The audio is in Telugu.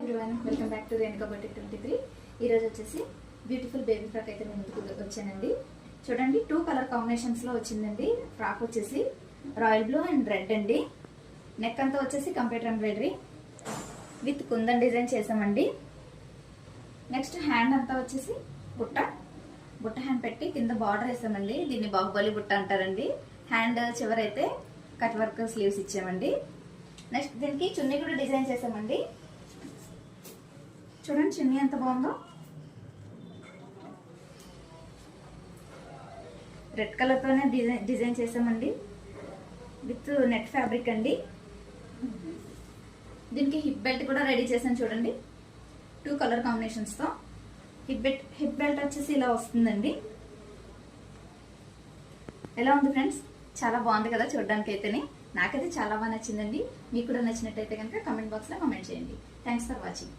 Welcome back to Renuka boutique 23. ఈరోజు వచ్చేసి బ్యూటిఫుల్ బేబీ ఫ్రాక్ అయితే నేను ముందుకు వచ్చానండి. చూడండి, 2 కలర్ కాంబినేషన్స్లో వచ్చిందండి. ఫ్రాక్ వచ్చేసి రాయల్ బ్లూ అండ్ రెడ్ అండి. నెక్ అంతా వచ్చేసి computer embroidery with kundan design చేసామండి. నెక్స్ట్ హ్యాండ్ అంతా వచ్చేసి బుట్ట హ్యాండ్ పెట్టి కింద బార్డర్ వేసామండి. దీన్ని బాహుబలి బుట్ట అంటారండి. హ్యాండ్ చివరైతే కట్ వర్క్ స్లీవ్స్ ఇచ్చామండి. నెక్స్ట్ దీనికి చున్నీ కూడా డిజైన్ చేసామండి. చూడండి చున్నీ ఎంత బాగుందో, రెడ్ కలర్తోనే డిజైన్ చేసామండి విత్ నెట్ ఫ్యాబ్రిక్ అండి. దీనికి హిప్ బెల్ట్ కూడా రెడీ చేసాను చూడండి, 2 కలర్ కాంబినేషన్స్తో. హిప్ బెల్ట్ వచ్చేసి ఇలా వస్తుందండి. ఎలా ఉంది ఫ్రెండ్స్? చాలా బాగుంది కదా చూడడానికి అయితేనే. నాకైతే చాలా బాగా నచ్చిందండి. మీకు కూడా నచ్చినట్టయితే కనుక కామెంట్ బాక్స్లో కామెంట్ చేయండి. Thanks for watching.